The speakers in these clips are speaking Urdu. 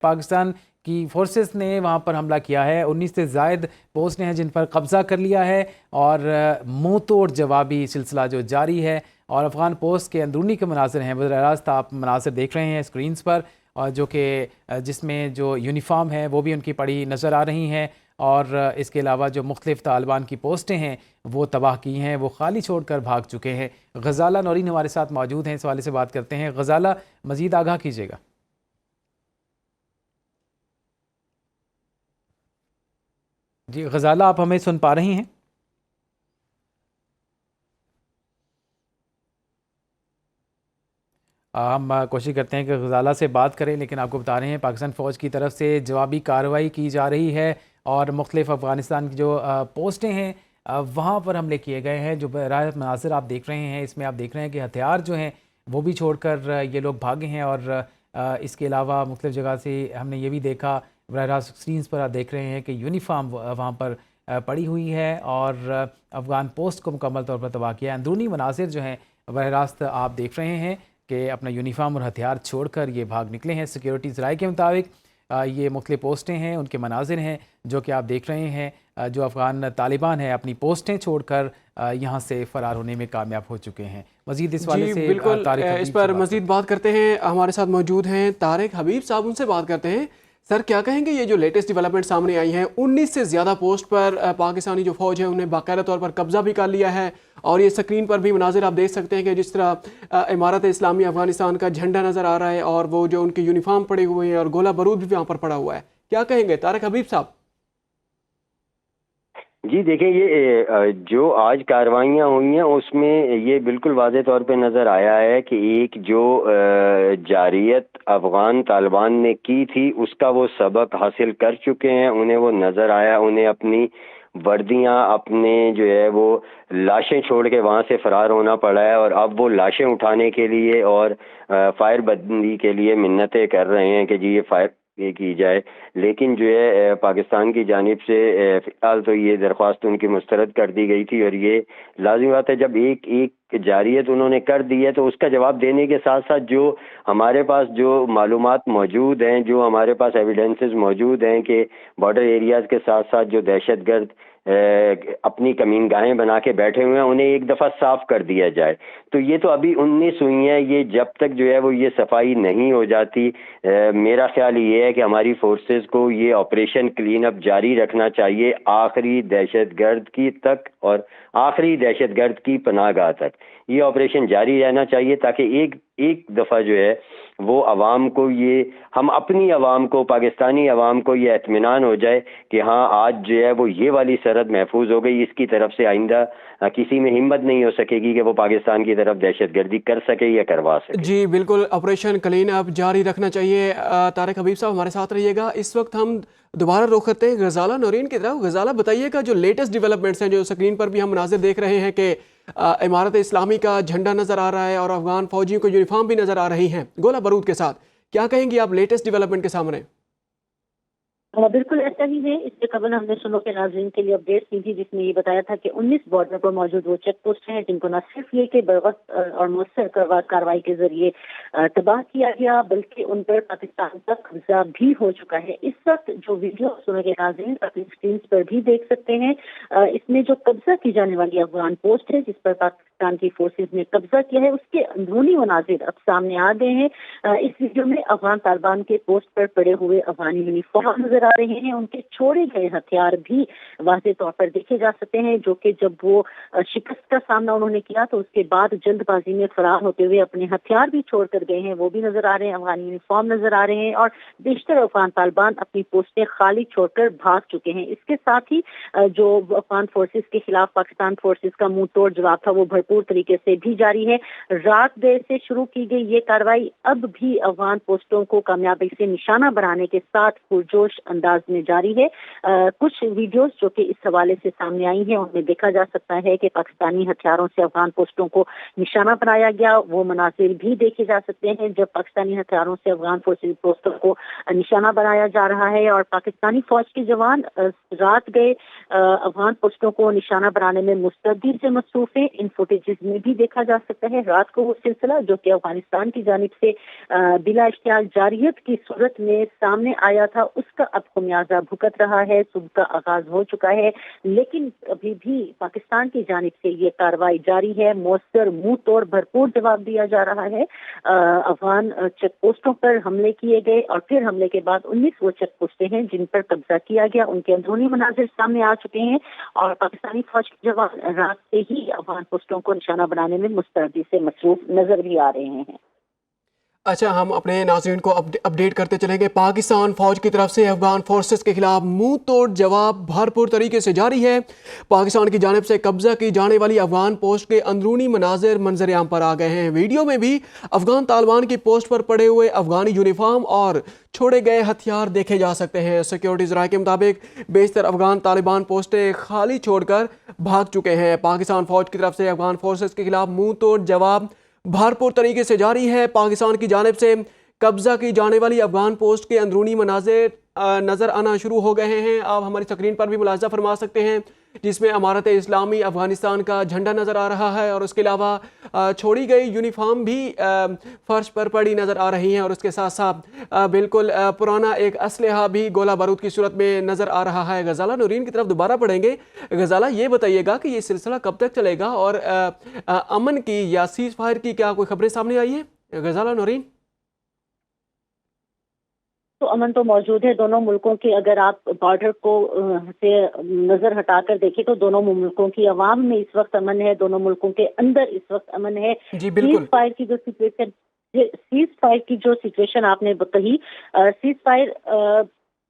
پاکستان کی فورسز نے وہاں پر حملہ کیا ہے. 19 سے زائد پوسٹیں ہیں جن پر قبضہ کر لیا ہے اور منہ توڑ جوابی سلسلہ جو جاری ہے. اور افغان پوسٹ کے اندرونی کے مناظر ہیں, براہ راست آپ مناظر دیکھ رہے ہیں اسکرینز پر, اور جو کہ جس میں جو یونیفارم ہے وہ بھی ان کی پڑی نظر آ رہی ہیں, اور اس کے علاوہ جو مختلف طالبان کی پوسٹیں ہیں وہ تباہ کی ہیں, وہ خالی چھوڑ کر بھاگ چکے ہیں. غزالہ نورین ہمارے ساتھ موجود ہیں, اس حوالے سے بات کرتے ہیں. غزالہ, مزید آگاہ کیجیے گا. جی غزالہ, آپ ہمیں سن پا رہی ہیں؟ ہم کوشش کرتے ہیں کہ غزالہ سے بات کریں, لیکن آپ کو بتا رہے ہیں پاکستان فوج کی طرف سے جوابی کارروائی کی جا رہی ہے اور مختلف افغانستان کی جو پوسٹیں ہیں وہاں پر حملے کیے گئے ہیں. جو براہ مناظر آپ دیکھ رہے ہیں اس میں آپ دیکھ رہے ہیں کہ ہتھیار جو ہیں وہ بھی چھوڑ کر یہ لوگ بھاگے ہیں, اور اس کے علاوہ مختلف جگہ سے ہم نے یہ بھی دیکھا, براہ راست اسکرینز پر آپ دیکھ رہے ہیں کہ یونیفارم وہاں پر پڑی ہوئی ہے اور افغان پوسٹ کو مکمل طور پر تباہ کیا ہے. اندرونی مناظر جو ہیں براہ راست آپ دیکھ رہے ہیں کہ اپنا یونیفارم اور ہتھیار چھوڑ کر یہ بھاگ نکلے ہیں. سیکیورٹی ذرائع کے مطابق یہ مختلف پوسٹیں ہیں, ان کے مناظر ہیں جو کہ آپ دیکھ رہے ہیں. جو افغان طالبان ہیں اپنی پوسٹیں چھوڑ کر یہاں سے فرار ہونے میں کامیاب ہو چکے ہیں. مزید اس والے سے بالکل اس پر مزید بات کرتے ہیں. ہمارے ساتھ موجود ہیں طارق حبیب صاحب, ان سے بات کرتے ہیں. سر, کیا کہیں گے یہ جو لیٹسٹ ڈیولپمنٹ سامنے آئی ہیں, 19 سے زیادہ پوسٹ پر پاکستانی جو فوج ہے انہیں باقاعدہ طور پر قبضہ بھی کر لیا ہے, اور یہ سکرین پر بھی مناظر آپ دیکھ سکتے ہیں کہ جس طرح امارت اسلامی افغانستان کا جھنڈا نظر آ رہا ہے, اور وہ جو ان کے یونیفارم پڑے ہوئے ہیں اور گولہ بارود بھی وہاں پر پڑا ہوا ہے. کیا کہیں گے طارق حبیب صاحب؟ جی دیکھیں, یہ جو آج کاروائیاں ہوئی ہیں اس میں یہ بالکل واضح طور پہ نظر آیا ہے کہ ایک جو جارحیت افغان طالبان نے کی تھی اس کا وہ سبق حاصل کر چکے ہیں. انہیں وہ نظر آیا, انہیں اپنی وردیاں, اپنے جو ہے وہ لاشیں چھوڑ کے وہاں سے فرار ہونا پڑا ہے, اور اب وہ لاشیں اٹھانے کے لیے اور فائر بندی کے لیے منتیں کر رہے ہیں کہ جی یہ فائر کی جائے. لیکن جو ہے پاکستان کی جانب سے فی الحال تو یہ درخواست ان کی مسترد کر دی گئی تھی, اور یہ لازمی بات ہے جب ایک جارحیت انہوں نے کر دی ہے تو اس کا جواب دینے کے ساتھ ساتھ جو ہمارے پاس جو معلومات موجود ہیں, جو ہمارے پاس ایویڈنسز موجود ہیں کہ بارڈر ایریاز کے ساتھ ساتھ جو دہشت گرد اپنی کمین گاہیں بنا کے بیٹھے ہوئے ہیں انہیں ایک دفعہ صاف کر دیا جائے. تو یہ تو ابھی 19 ہوئی ہیں, یہ جب تک جو ہے وہ یہ صفائی نہیں ہو جاتی, میرا خیال یہ ہے کہ ہماری فورسز کو یہ آپریشن کلین اپ جاری رکھنا چاہیے آخری دہشت گرد کی تک اور آخری دہشت گرد کی پناہ گاہ تک. یہ آپریشن جاری رہنا چاہیے تاکہ ایک دفعہ جو ہے وہ عوام کو, یہ ہم اپنی عوام کو, پاکستانی عوام کو یہ اطمینان ہو جائے کہ ہاں آج جو ہے وہ یہ والی سرحد محفوظ ہو گئی, اس کی طرف سے آئندہ کسی میں ہمت نہیں ہو سکے گی کہ وہ پاکستان کی طرف دہشت گردی کر سکے یا کروا سکے. جی بالکل, آپریشن کلین اپ جاری رکھنا چاہیے. طارق حبیب صاحب ہمارے ساتھ رہیے گا. اس وقت ہم دوبارہ رخ کرتے ہیں غزالہ نورین کی طرف. غزالہ, بتائیے گا جو لیٹسٹ ڈیولپمنٹس ہیں, جو سکرین پر بھی ہم مناظر دیکھ رہے ہیں کہ امارت اسلامی کا جھنڈا نظر آ رہا ہے اور افغان فوجیوں کو یونیفارم بھی نظر آ رہی ہیں گولہ بارود کے ساتھ, کیا کہیں گی آپ لیٹسٹ ڈیولپمنٹ کے سامنے؟ بالکل ایسا ہی ہے. اس سے قبل ہم نے سنو کے ناظرین کے لیے اپڈیٹ کی تھی جس میں یہ بتایا تھا کہ 19 بارڈر پر موجود وہ چیک پوسٹ ہیں جن کو نہ صرف یہ کہ بروقت اور مؤثر کارروائی کے ذریعے تباہ کیا گیا بلکہ ان پر پاکستان کا قبضہ بھی ہو چکا ہے. اس وقت جو ویڈیو سنو کے ناظرین اپنی اسکرینس پر بھی دیکھ سکتے ہیں, اس میں جو قبضہ کی جانے والی افغان پوسٹ ہے جس پر پاکستان کی فورسز نے قبضہ کیا ہے اس کے اندرونی مناظر اب سامنے آ گئے ہیں. اس ویڈیو میں افغان طالبان کے پوسٹ پر پڑے ہوئے افغانی یونیفارم نظر آ رہے ہیں, ان کے چھوڑے گئے ہتھیار بھی واضح طور پر دیکھے جا سکتے ہیں جو کہ جب وہ شکست کا سامنا انہوں نے کیا تو اس کے بعد جلد بازی میں فرار ہوتے ہوئے اپنے ہتھیار بھی چھوڑ کر گئے ہیں, وہ بھی نظر آ رہے ہیں. افغانی یونیفارم نظر آ رہے ہیں اور بیشتر افغان طالبان اپنی پوسٹیں خالی چھوڑ کر بھاگ چکے ہیں. اس کے ساتھ ہی جو افغان فورسز کے خلاف پاکستان فورسز کا منہ توڑ جواب تھا وہ بھرپور طریقے سے بھی جاری ہے. رات دیر سے شروع کی گئی یہ کارروائی اب بھی افغان پوسٹوں کو کامیابی سے نشانہ بنانے کے ساتھ پرجوش انداز میں جاری ہے. کچھ ویڈیوز جو کہ اس حوالے سے سامنے آئی ہیں ان میں دیکھا جا سکتا ہے کہ پاکستانی ہتھیاروں سے افغان پوسٹوں کو نشانہ بنایا گیا. وہ مناظر بھی دیکھے جا سکتے ہیں جب پاکستانی ہتھیاروں سے افغان پوسٹوں کو نشانہ بنایا جا رہا رہا ہے اور پاکستانی فوج کے جوان رات گئے افغان پوسٹوں کو نشانہ بنانے میں مستقبل سے مصروف ہیں. ان فوٹیجز میں بھی دیکھا جا سکتا ہے رات کو وہ سلسلہ جو کہ افغانستان کی جانب سے بلا اشتعال جارحیت کی صورت میں سامنے آیا تھا, اس کا اب خمیازہ بھگت رہا ہے. صبح کا آغاز ہو چکا ہے لیکن ابھی بھی پاکستان کی جانب سے یہ کارروائی جاری ہے. مؤثر منہ توڑ بھرپور جواب دیا جا رہا ہے. افغان چیک پوسٹوں پر حملے کیے گئے اور پھر حملے کے بعد 19 وہ چیک پوسٹیں ہیں جن پر قبضہ کیا گیا. ان کے اندرونی مناظر سامنے آ چکے ہیں اور پاکستانی فوج کے جوان رات سے ہی افغان پوسٹوں کو نشانہ بنانے میں مستعدی سے مصروف نظر بھی آ رہے ہیں. اچھا, ہم اپنے ناظرین کو اپڈیٹ کرتے چلیں گے. پاکستان فوج کی طرف سے افغان فورسز کے خلاف منہ توڑ جواب بھرپور طریقے سے جاری ہے. پاکستان کی جانب سے قبضہ کی جانے والی افغان پوسٹ کے اندرونی منظر عام پر آ گئے ہیں. ویڈیو میں بھی افغان طالبان کی پوسٹ پر پڑے ہوئے افغانی یونیفارم اور چھوڑے گئے ہتھیار دیکھے جا سکتے ہیں. سیکیورٹی ذرائع کے مطابق بیشتر افغان طالبان پوسٹیں خالی چھوڑ کر بھاگ چکے ہیں. پاکستان فوج کی طرف سے افغان فورسز کے خلاف منہ توڑ جواب بھرپور طریقے سے جاری ہے. پاکستان کی جانب سے قبضہ کی جانے والی افغان پوسٹ کے اندرونی مناظر نظر آنا شروع ہو گئے ہیں. آپ ہماری اسکرین پر بھی ملاحظہ فرما سکتے ہیں جس میں امارت اسلامی افغانستان کا جھنڈا نظر آ رہا ہے اور اس کے علاوہ چھوڑی گئی یونیفارم بھی فرش پر پڑی نظر آ رہی ہیں اور اس کے ساتھ ساتھ بالکل پرانا ایک اسلحہ بھی گولہ بارود کی صورت میں نظر آ رہا ہے. غزالہ نورین کی طرف دوبارہ پڑھیں گے. غزالہ, یہ بتائیے گا کہ یہ سلسلہ کب تک چلے گا اور امن کی یا سیز فائر کی کیا کوئی خبریں سامنے آئی ہیں؟ غزالہ نورین. تو امن تو موجود ہے دونوں ملکوں کے. اگر آپ بارڈر کو سے نظر ہٹا کر دیکھیں تو دونوں ملکوں کی عوام میں اس وقت امن ہے, دونوں ملکوں کے اندر اس وقت امن ہے. جی بالکل. سیز فائر کی جو سچویشن آپ نے کہی, سیز فائر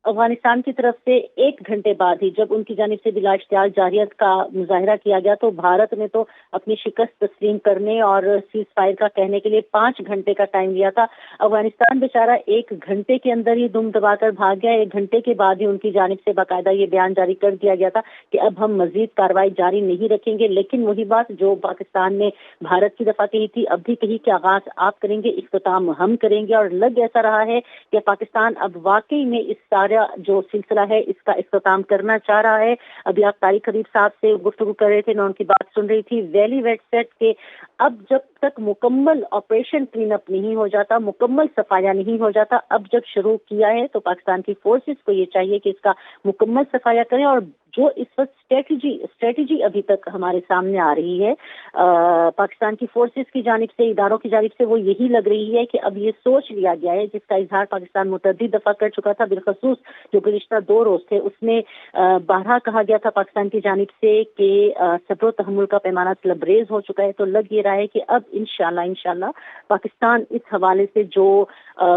افغانستان کی طرف سے 1 گھنٹے بعد ہی جب ان کی جانب سے بلا اشتعال جارحیت کا مظاہرہ کیا گیا تو بھارت نے تو اپنی شکست تسلیم کرنے اور سیز فائر کا کہنے کے لیے 5 گھنٹے کا ٹائم لیا تھا. افغانستان بیچارہ 1 گھنٹے کے اندر ہی دم دبا کر بھاگ گیا. 1 گھنٹے کے بعد ہی ان کی جانب سے باقاعدہ یہ بیان جاری کر دیا گیا تھا کہ اب ہم مزید کارروائی جاری نہیں رکھیں گے. لیکن وہی بات جو پاکستان نے بھارت کی دفعہ کہی تھی اب بھی کہی کہ آغاز آپ کریں گے, اختتام ہم کریں گے. اور لگ ایسا رہا ہے کہ پاکستان اب واقعی میں اس سارا جو سلسلہ ہے اس کا اختتام کرنا چاہ رہا ہے. ابھی آپ طارق حبیب صاحب سے گفتگو کر رہے تھے, میں ان کی بات سن رہی تھی. ویلی ویٹ سیٹ کے اب جب تک مکمل آپریشن کلین اپ نہیں ہو جاتا, مکمل صفایا نہیں ہو جاتا, اب جب شروع کیا ہے تو پاکستان کی فورسز کو یہ چاہیے کہ اس کا مکمل صفایا کریں. اور جو اس وقت اسٹریٹجی ابھی تک ہمارے سامنے آ رہی ہے پاکستان کی فورسز کی جانب سے, اداروں کی جانب سے, وہ یہی لگ رہی ہے کہ اب یہ سوچ لیا گیا ہے جس کا اظہار پاکستان متعدد دفعہ کر چکا تھا. بالخصوص جو گزشتہ 2 روز تھے اس میں بارہا کہا گیا تھا پاکستان کی جانب سے کہ صبر و تحمل کا پیمانہ لبریز ہو چکا ہے. تو لگ یہ رہا ہے کہ اب انشاءاللہ پاکستان اس حوالے سے جو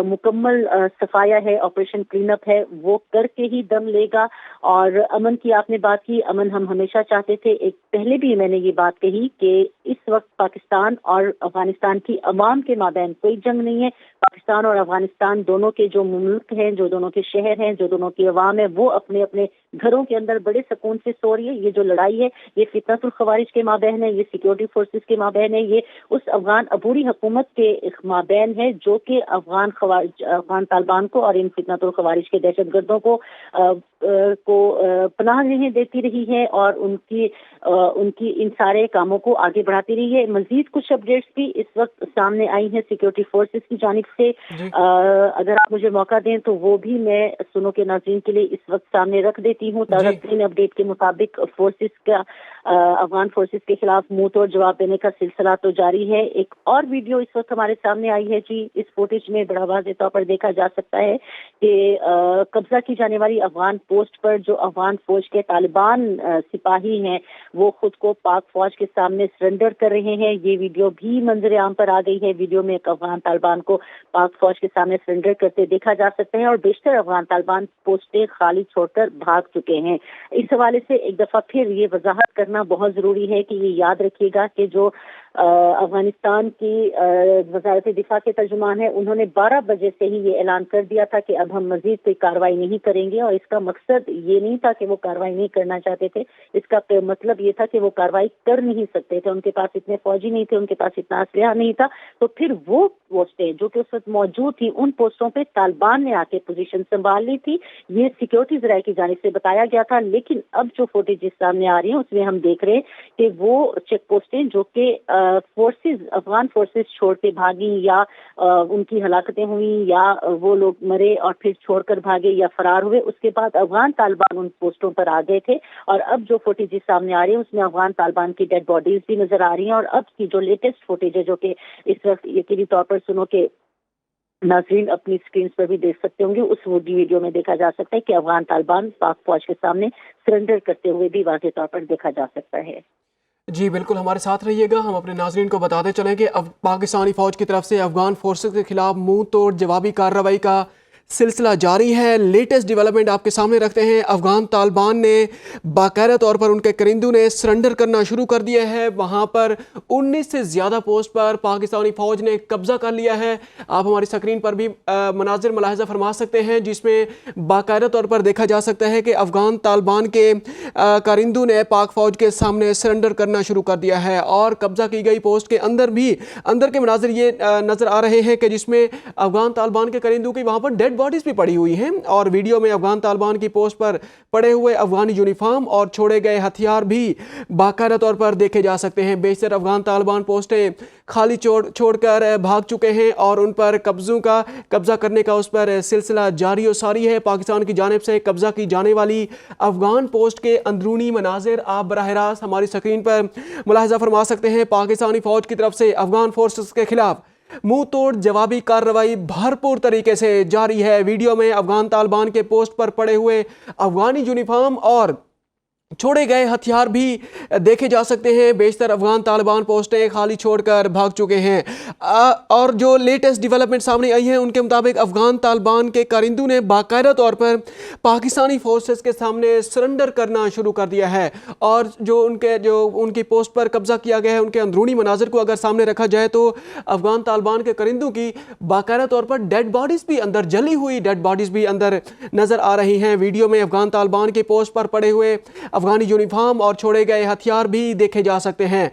مکمل صفایا ہے, آپریشن کلین اپ ہے, وہ کر کے ہی دم لے گا. اور امن کی آپ نے بات کی, امن ہم ہمیشہ چاہتے تھے. ایک پہلے بھی میں نے یہ بات کہی کہ اس وقت پاکستان اور افغانستان کی عوام کے مابین کوئی جنگ نہیں ہے. پاکستان اور افغانستان دونوں کے جو ملک ہیں, جو دونوں کے شہر ہیں, جو دونوں کی عوام ہے, وہ اپنے اپنے گھروں کے اندر بڑے سکون سے سو رہی ہے. یہ جو لڑائی ہے یہ فتنۃ الخوارج کے مابین ہے, یہ سیکورٹی فورسز کے مابین ہے, یہ اس افغان عبوری حکومت کے مابین ہے جو کہ افغان طالبان کو اور ان فتنۃ الخوارج کے دہشت گردوں کو پناہ دیتی رہی ہے اور ان کی ان سارے کاموں کو آگے بڑھاتی رہی ہے. مزید کچھ اپڈیٹس بھی اس وقت سامنے آئی ہیں سیکورٹی فورسز کی جانب سے. اگر آپ مجھے موقع دیں تو وہ بھی میں سنو کے ناظرین کے لیے اس وقت سامنے رکھ دیتی ہوں. تازہ ترین اپڈیٹ کے مطابق افغان فورسز کے خلاف منہ توڑ جواب دینے کا سلسلہ تو جاری ہے. ایک اور ویڈیو اس وقت ہمارے سامنے آئی ہے جی. اس فوٹیج میں بڑا واضح طور پر دیکھا جا سکتا ہے کہ قبضہ کی جانے والی افغان پوسٹ پر جو افغان فوج کے طالبان سپاہی ہیں وہ خود کو پاک فوج کے سامنے سرنڈر کر رہے ہیں. یہ ویڈیو بھی منظر عام پر آ گئی ہے. ویڈیو میں ایک افغان طالبان کو پاک فوج کے سامنے سرنڈر کرتے دیکھا جا سکتا ہے اور بیشتر افغان طالبان پوسٹیں خالی چھوڑ کر بھاگ چکے ہیں. اس حوالے سے ایک دفعہ پھر یہ وضاحت کرنا بہت ضروری ہے کہ یہ یاد رکھیے گا کہ جو افغانستان کی وزارت دفاع کے ترجمان ہے، انہوں نے 12 بجے سے ہی یہ اعلان کر دیا تھا کہ اب ہم مزید کوئی کارروائی نہیں کریں گے، اور اس کا مقصد یہ نہیں تھا کہ وہ کارروائی نہیں کرنا چاہتے تھے، اس کا مطلب یہ تھا کہ وہ کارروائی کر نہیں سکتے تھے، ان کے پاس اتنے فوجی نہیں تھے، ان کے پاس اتنا اسلحہ نہیں تھا، تو پھر وہ پوسٹیں جو کہ اس وقت موجود تھی ان پوسٹوں پہ طالبان نے آ کے پوزیشن سنبھال لی تھی، یہ سیکیورٹی ذرائع کی جانب سے بتایا گیا تھا۔ لیکن اب جو فوٹیج سامنے آ رہی ہیں اس میں ہم دیکھ رہے ہیں کہ وہ چیک پوسٹیں جو کہ افغان فورسز چھوڑ کے بھاگی یا ان کی ہلاکتیں ہوئیں یا وہ لوگ مرے اور پھر چھوڑ کر بھاگے یا فرار ہوئے، اس کے بعد افغان طالبان ان پوسٹوں پر آ گئے تھے، اور اب جو فوٹیج سامنے آ رہی ہیں اس میں افغان طالبان کی ڈیڈ باڈیز بھی نظر آ رہی ہیں، اور اب کی جو لیٹسٹ فوٹیج ہے جو کہ اس وقت یقینی طور پر سنو کہ ناظرین اپنی اسکرینز پر بھی دیکھ سکتے ہوں گے، اس ویڈیو میں دیکھا جا سکتا ہے کہ افغان طالبان پاک فوج کے سامنے سرنڈر کرتے ہوئے بھی واضح طور پر دیکھا جا سکتا ہے۔ جی بالکل، ہمارے ساتھ رہیے گا، ہم اپنے ناظرین کو بتاتے چلیں کہ پاکستانی فوج کی طرف سے افغان فورسز کے خلاف منہ توڑ جوابی کارروائی کا سلسلہ جاری ہے۔ لیٹسٹ ڈیولپمنٹ آپ کے سامنے رکھتے ہیں۔ افغان طالبان نے باقاعدہ طور پر ان کے کرندوں نے سرنڈر کرنا شروع کر دیا ہے، وہاں پر 19 سے زیادہ پوسٹ پر پاکستانی فوج نے قبضہ کر لیا ہے۔ آپ ہماری سکرین پر بھی مناظر ملاحظہ فرما سکتے ہیں جس میں باقاعدہ طور پر دیکھا جا سکتا ہے کہ افغان طالبان کے کرندوں نے پاک فوج کے سامنے سرنڈر کرنا شروع کر دیا ہے، اور قبضہ کی گئی پوسٹ کے اندر کے مناظر یہ نظر آ رہے ہیں کہ جس میں افغان طالبان کے کرندوں کی وہاں پر ڈیڈ باڈیز بھی پڑی ہوئی ہیں، اور ویڈیو میں افغان طالبان کی پوسٹ پر پڑے ہوئے افغانی یونیفارم اور چھوڑے گئے ہتھیار بھی باقاعدہ طور پر دیکھے جا سکتے ہیں۔ بیشتر افغان طالبان پوسٹیں خالی چھوڑ کر بھاگ چکے ہیں، اور ان پر قبضہ کرنے کا اس پر سلسلہ جاری و ساری ہے۔ پاکستان کی جانب سے قبضہ کی جانے والی افغان پوسٹ کے اندرونی مناظر آپ براہ راست ہماری سکرین پر ملاحظہ فرما سکتے ہیں۔ پاکستانی فوج کی طرف سے افغان فورسز کے خلاف منہ توڑ جوابی کارروائی بھرپور طریقے سے جاری ہے۔ ویڈیو میں افغان طالبان کے پوسٹ پر پڑے ہوئے افغانی یونیفارم اور چھوڑے گئے ہتھیار بھی دیکھے جا سکتے ہیں۔ بیشتر افغان طالبان پوسٹیں خالی چھوڑ کر بھاگ چکے ہیں، اور جو لیٹسٹ ڈیولپمنٹ سامنے آئی ہیں ان کے مطابق افغان طالبان کے کارندوں نے باقاعدہ طور پر پاکستانی فورسز کے سامنے سرنڈر کرنا شروع کر دیا ہے، اور جو ان کی پوسٹ پر قبضہ کیا گیا ہے ان کے اندرونی مناظر کو اگر سامنے رکھا جائے تو افغان طالبان کے کرندوں کی باقاعدہ طور پر ڈیڈ باڈیز بھی اندر، جلی ہوئی ڈیڈ باڈیز بھی اندر نظر آ رہی ہیں۔ ویڈیو میں افغان طالبان کے پوسٹ پر پڑے ہوئے افغانی یونیفارم اور چھوڑے گئے ہتھیار بھی دیکھے جا سکتے ہیں۔